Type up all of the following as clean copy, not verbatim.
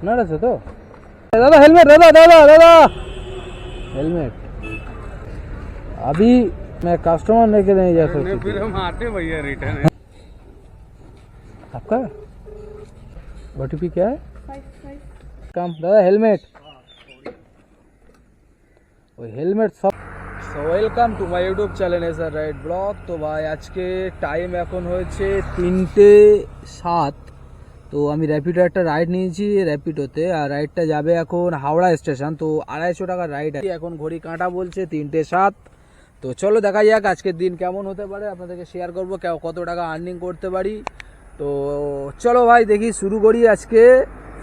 আপনার আছে তো दादा हेलमेट दादा दादा दादा हेलमेट अभी मैं कस्टमर लेके नहीं जा सकती फिर हम आते भैया रिटर्न है आपका ओटीपी क्या है कम दादा हेलमेट ওই হেলমেট সব so welcome to my YouTube channel SR ride blog. তো ভাই আজকে টাইম এখন হয়েছে 3:07। তো আমি র্যাপিডো একটা রাইড নিয়েছি র্যাপিডোতে, আর রাইডটা যাবে এখন হাওড়া স্টেশন। তো 250 টাকার রাইড আছে। এখন ঘড়ি কাঁটা বলছে 3:07। তো চলো দেখা যাক আজকের দিন কেমন হতে পারে, আপনাদেরকে শেয়ার করবো কত টাকা আর্নিং করতে পারি। তো চলো ভাই দেখি শুরু করি। আজকে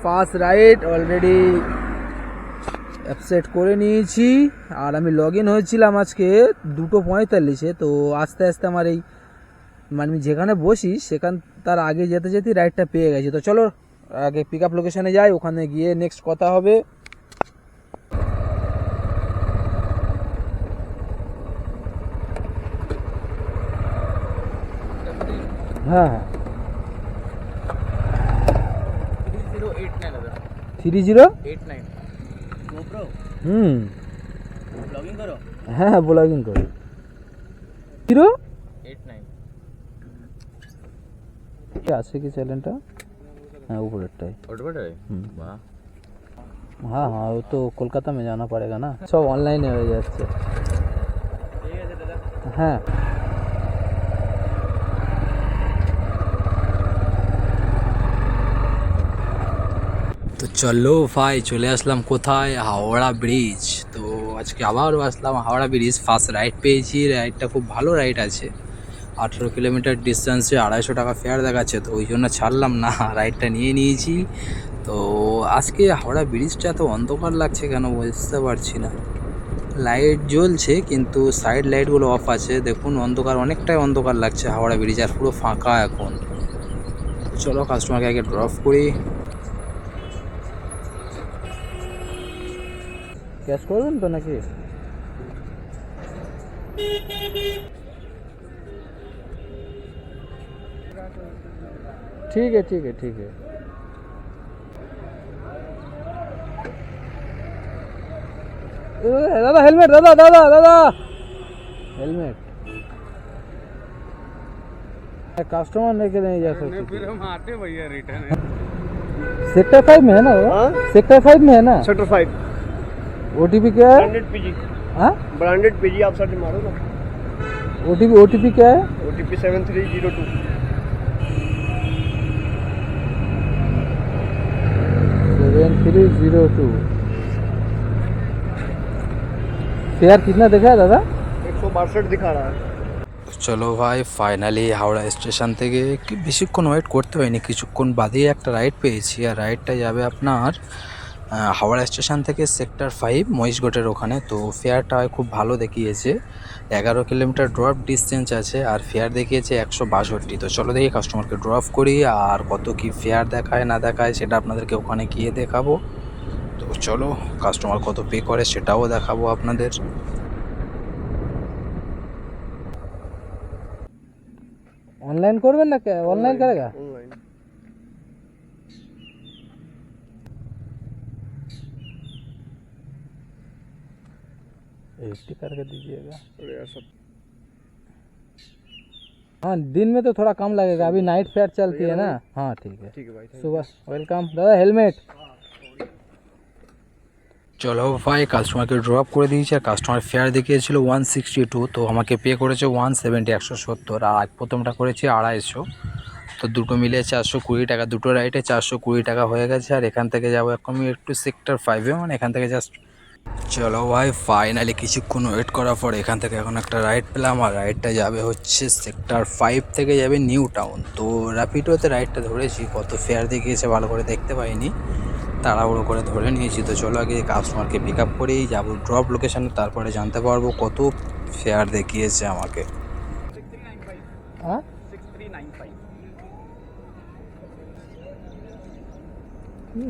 ফার্স্ট রাইড অলরেডি অ্যাপসেট করে নিয়েছি, আর আমি লগ ইন হয়েছিলাম আজকে 2:45-এ। তো আস্তে আস্তে আমার এই মানে যেখানে বসি সেখান তার আগে যেতে যেতে রাইডটা পেয়ে গেছি। তো চলো আগে পিক আপ লোকেশানে যাই, ওখানে গিয়ে নেক্সট কথা হবে। হ্যাঁ হ্যাঁ 3089 ब्लॉगिंग करो হ্যাঁ ব্লগিং করি 089 আছে কি চ্যানেলটা? হ্যাঁ উপরেরটাই। वाह हाँ हाँ वो तो कोलकाता में जाना पड़ेगा ना, सब ऑनलाइन हो जाते। हाँ তো চলো ভাই চলে আসলাম কোথায়, হাওড়া ব্রিজ। তো আজকে আবারও আসলাম হাওড়া ব্রিজ। ফার্স্ট রাইড পেয়েছি, রাইডটা খুব ভালো রাইড আছে। 18 কিলোমিটার ডিস্টেন্সে 250 টাকা ফেয়ার দেখাচ্ছে, তো ওই জন্য ছাড়লাম না, রাইডটা নিয়ে নিয়েছি। তো আজকে হাওড়া ব্রিজটা এত অন্ধকার লাগছে কেন বুঝতে পারছি না। লাইট জ্বলছে কিন্তু সাইড লাইটগুলো অফ আছে। দেখুন অন্ধকার, অনেকটাই অন্ধকার লাগছে হাওড়া ব্রিজ, আর পুরো ফাঁকা এখন। চলো কাস্টমারকে আগে ড্রপ করি। ক্যাশ করবেন তো নাকি? ठीक है ठीक है ठीक है। दादा हेलमेट दादा दादा दादा हेलमेट कस्टमर लेके नहीं जा सकते। फिर हम आते भैया रिटर्न है सेक्टर 5 में है ना? सेक्टर 5 में है ना? सेक्टर 5 ओटीपी क्या है? Branded PG. हाँ ब्रांडेड पीजी आप सर्च मारो ना। ओटीपी क्या है? ओटीपी 7302। 7302। फेयर कितना देखा है दादा? 162 दिखा रहा है। চলো ভাই ফাইনালি হাওড়া স্টেশন থেকে কি বেশিক্ষণ ওয়েট করতে হয়নি, কিছুক্ষণ বাদেই একটা রাইড পেয়েছি। আর রাইডটা যাবে আপনার হাওড়া স্টেশন থেকে সেক্টর 5 মহিষগড়ের ওখানে। তো ফেয়ারটা খুব ভালো দেখিয়েছে, 11 কিলোমিটার ড্রপ ডিস্টেন্স আছে, আর ফেয়ার দেখিয়েছে 162। তো চলো দেখি কাস্টমারকে ড্রপ করি, আর কত কি ফেয়ার দেখায় না দেখায় সেটা আপনাদেরকে ওখানে গিয়ে দেখাবো। তো চলো কাস্টমার কত পে করে সেটাও দেখাবো আপনাদের। ऑनलाइन करबें ना क्या? ऑनलाइन करेगा? ऑनलाइन 80 करके दीजिएगा। अरे यार सब हाँ दिन में तो थोड़ा कम लगेगा, अभी नाइट फेयर चलती है ना। हाँ ठीक है भाई सुबह। वेलकम दादा हेलमेट। চলো ভাই কাস্টমারকে ড্রপ করে দিয়েছি, আর কাস্টমার ফেয়ার দেখিয়েছিল 162, তো আমাকে পে করেছে 170 170, আর প্রথমটা করেছি 250। তো দুটো মিলে 420 টাকা, দুটো রাইটে 420 টাকা হয়ে গেছে। আর এখান থেকে যাবো এখন আমি একটু সেক্টর 5-এ, মানে এখান থেকে জাস্ট। চলো ভাই ফাইনালি কিছুক্ষণ ওয়েট করার পর এখান থেকে এখন একটা রাইড পেলাম, আর রাইডটা যাবে হচ্ছে সেক্টর 5 থেকে যাবে নিউ টাউন। তো র্যাপিডোতে রাইডটা ধরেছি, কত ফেয়ার দেখিয়েছে ভালো করে দেখতে পাইনি, তাড়াহুড়ো করে ধরে নিয়েছি। তো চলো আগে কাস্টমারকে পিক আপ করেই যাবো ড্রপ লোকেশানে, তারপরে জানতে পারবো কত ফেয়ার দেখিয়েছে আমাকে। 6395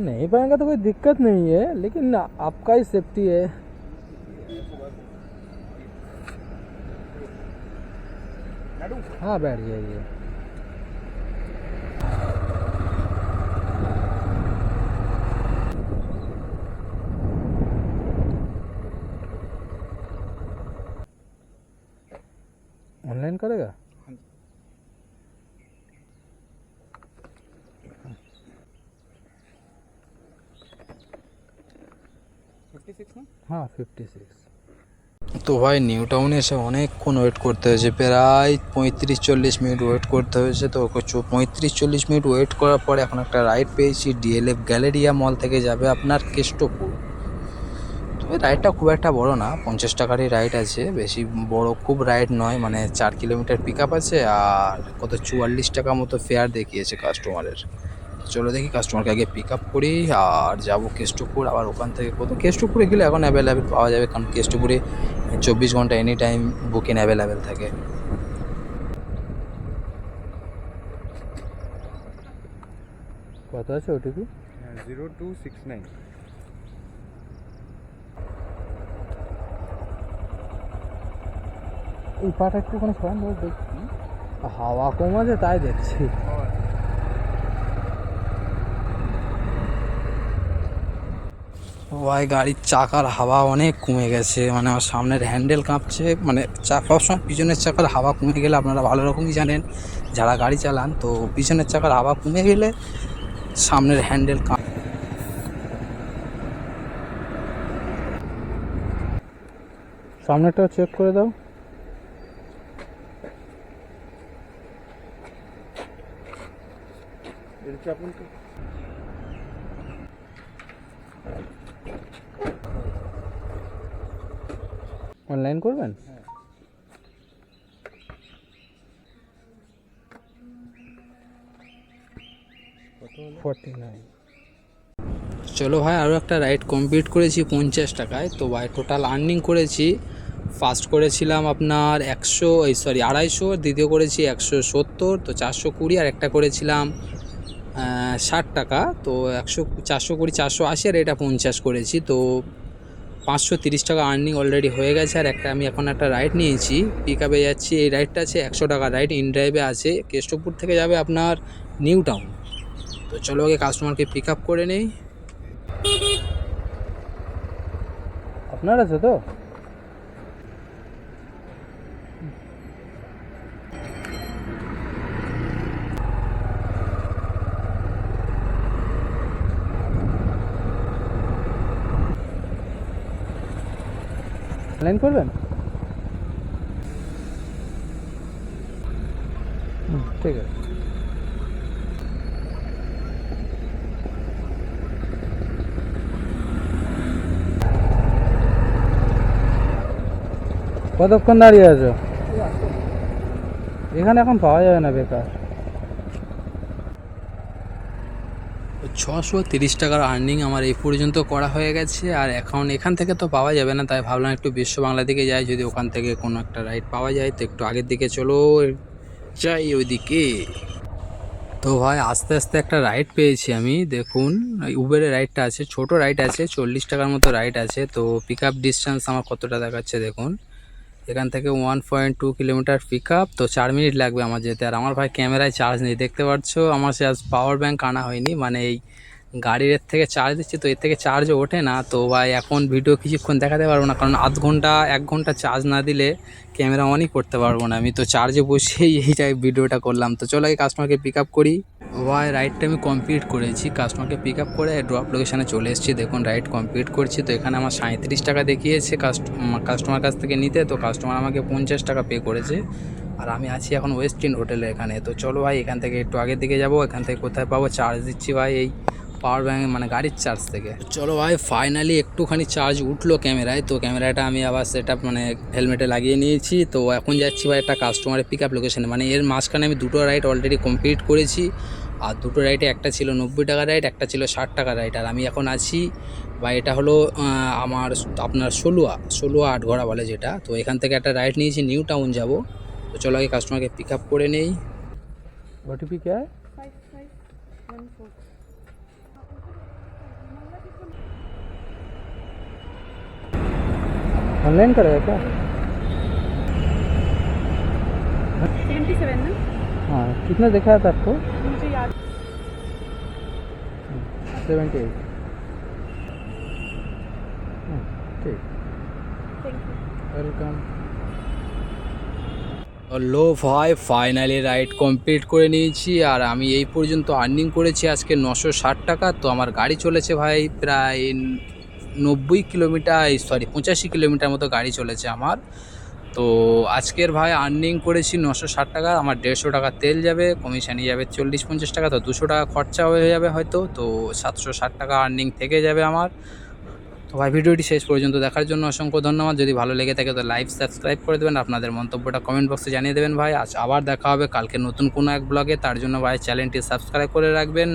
नहीं पाएंगे तो कोई दिक्कत नहीं है, लेकिन आपका ही सेफ्टी है। हाँ बैठ जाइए। 56 ना হ্যাঁ 56। তো ভাই নিউ টাউনে এসে অনেকক্ষণ ওয়েট করতে হয়েছে, প্রায় 35-40 মিনিট ওয়েট করতে হয়েছে। তো 35-40 মিনিট ওয়েট করার পরে এখন একটা রাইড পেয়েছি, ডিএলএফ গ্যালেরিয়া মল থেকে যাবে আপনার কেষ্টপুর। তো এই রাইডটা খুব একটা বড় না, 50 টাকারই রাইড আছে, বেশি বড় খুব রাইড নয়, মানে 4 কিলোমিটার পিক আপ আছে আর কত 44 টাকা মতো ফেয়ার দেখিয়েছে কাস্টমারের। চলো দেখি কাস্টমারকে আগে পিক আপ করি আর যাবো কেষ্টপুর। আবার ওখান থেকে কেষ্টপুরে গেলে এখন অ্যাভেলেবেল পাওয়া যাবে, কারণ কেষ্টপুরে 24 ঘন্টা এনি টাইম বুকিং অ্যাভেলেবেল থাকে। কত আছে ওটিপি? 0269 এই পাটা একটুখানি সরান দেখছি, হাওয়া কম আছে তাই দেখছি। ভাই গাড়ির চাকার হাওয়া অনেক কমে গেছে, মানে আমার সামনের হ্যান্ডেল কাঁপছে, মানে সবসময় পিছনের চাকার হাওয়া কমে গেলে আপনারা ভালো রকমই জানেন যারা গাড়ি চালান, তো পিছনের চাকার হাওয়া কমে গেলে সামনের হ্যান্ডেল সামনেরটাও চেক করে দাও। অনলাইন করবেন? চলো ভাই আরও একটা রাইড কমপ্লিট করেছি 50 টাকায়। তো ভাই টোটাল আর্নিং করেছি, ফার্স্ট করেছিলাম আপনার 250, দ্বিতীয় করেছি 170, তো 420, আর একটা করেছিলাম 60 টাকা। তো 420, 480 আর এটা 50 করেছি। তো 530 টাকা আর্নিং অলরেডি হয়ে গেছে। আর আমি এখন একটা রাইড নিয়েছি, পিক আপে যাচ্ছি। এই রাইডটা আছে 100 টাকা রাইড, ইন ড্রাইভে আছে, কেষ্টপুর থেকে যাবে আপনার নিউ টাউন। তো চলো আগে কাস্টমারকে পিক আপ করে নেই। আপনার আছে তো? লাইন করবেন? ঠিক আছে। কতক্ষণ দাঁড়িয়ে আছো? এখানে এখন পাওয়া যাবে না, বেকার। 630 টাকার আর্নিং আমার এই পর্যন্ত করা হয়ে গেছে। আর এখন এখান থেকে তো পাওয়া যাবে না, তাই ভাবলাম একটু বিশ্ব বাংলা দিকে যাই, যদি ওখান থেকে কোনো একটা রাইড পাওয়া যায়। তো একটু আগের দিকে চলো যাই ওইদিকে। তো ভাই আস্তে আস্তে একটা রাইড পেয়েছি আমি, দেখুন উবেরের রাইডটা আছে, ছোট রাইড আছে, 40 টাকার মতো রাইড আছে। তো পিক আপ ডিস্টেন্স আমার কতটা দেখাচ্ছে দেখুন, এখান থেকে 1.2 কিলোমিটার পিক আপ। তো 4 মিনিট লাগবে আমার যেতে। আর আমার ভাই ক্যামেরায় চার্জ নেই, দেখতে পাচ্ছ আমার সে আজ পাওয়ার ব্যাঙ্ক আনা হয়নি, মানে এই গাড়ির এর থেকে চার্জ দিচ্ছি, তো এর থেকে চার্জ ওঠে না। তো ভাই এখন ভিডিও কিছুক্ষণ দেখাতে পারবো না, কারণ আধ ঘন্টা 1 ঘন্টা চার্জ না দিলে ক্যামেরা অনই করতে পারবো না আমি। তো চার্জে বসেই এই ভিডিওটা করলাম। তো চলো এই কাস্টমারকে পিক আপ করি। ভাই রাইডটা আমি কমপ্লিট করেছি, কাস্টমারকে পিক আপ করে ড্রপ লোকেশানে চলে এসেছি। দেখুন রাইড কমপ্লিট করছি। তো এখানে আমার 37 টাকা দেখিয়েছে কাস্টমার কাছ থেকে নিতে। তো কাস্টমার আমাকে 50 টাকা পে করেছে। আর আমি আছি এখন ওয়েস্টিন হোটেলে এখানে। তো চলো ভাই এখান থেকে একটু আগের দিকে যাবো, এখান থেকে কোথায় পাবো চার্জ দিচ্ছি ভাই এই পাওয়ার ব্যাঙ্ক, মানে গাড়ির চার্জ থেকে। চলো ভাই ফাইনালি একটুখানি চার্জ উঠলো ক্যামেরায়। তো ক্যামেরাটা আমি আবার সেটা মানে হেলমেটে লাগিয়ে নিয়েছি। তো এখন যাচ্ছি ভাই একটা কাস্টমারের পিক আপ লোকেশানে, মানে এর মাঝখানে আমি দুটো রাইড অলরেডি কমপ্লিট করেছি। আর দুটো রাইডে একটা ছিল 90 টাকা রাইড, একটা ছিল 60 টাকা রাইড। আর আমি এখন আছি বা এটা হলো আমার আপনার ষোলোয়া আটঘরা বলে যেটা। তো এখান থেকে একটা রাইড নিয়েছি, নিউ টাউন যাব। তো চলো আগে কাস্টমারকে পিক আপ করে নেই। ওটিপি কে 5514 ऑनलाइन करेगा क्या? 77 ना? हाँ कितना दिखाया था आपको? मुझे याद 78। ठीक, थैंक यू। वेलकम। লো ভাই ফাইনালি রাইড কমপ্লিট করে নিয়েছি। আর আমি এই পর্যন্ত আর্নিং করেছি আজকে 960 টাকা। তো আমার গাড়ি চলেছে ভাই প্রায় 85 কিলোমিটার মতো গাড়ি চলেছে আমার। তো আজকের ভাই আর্নিং করেছি 960 টাকা, আমার 150 টাকা তেল যাবে, কমিশানি যাবে 40-50 টাকা, তো 200 টাকা খরচা হয়ে যাবে হয়তো, তো 760 টাকা আর্নিং থেকে যাবে আমার। তো ভাই ভিডিওটি শেষ পর্যন্ত দেখার জন্য অসংখ্য ধন্যবাদ। যদি ভালো লেগে থাকে তো লাইক সাবস্ক্রাইব করে দেবেন, আপনাদের মন্তব্যটা কমেন্ট বক্সে জানিয়ে দেবেন ভাই। আজ আবার দেখা হবে কালকে নতুন কোনো এক ব্লগে, তার জন্য ভাই চ্যানেলটি সাবস্ক্রাইব করে রাখবেন,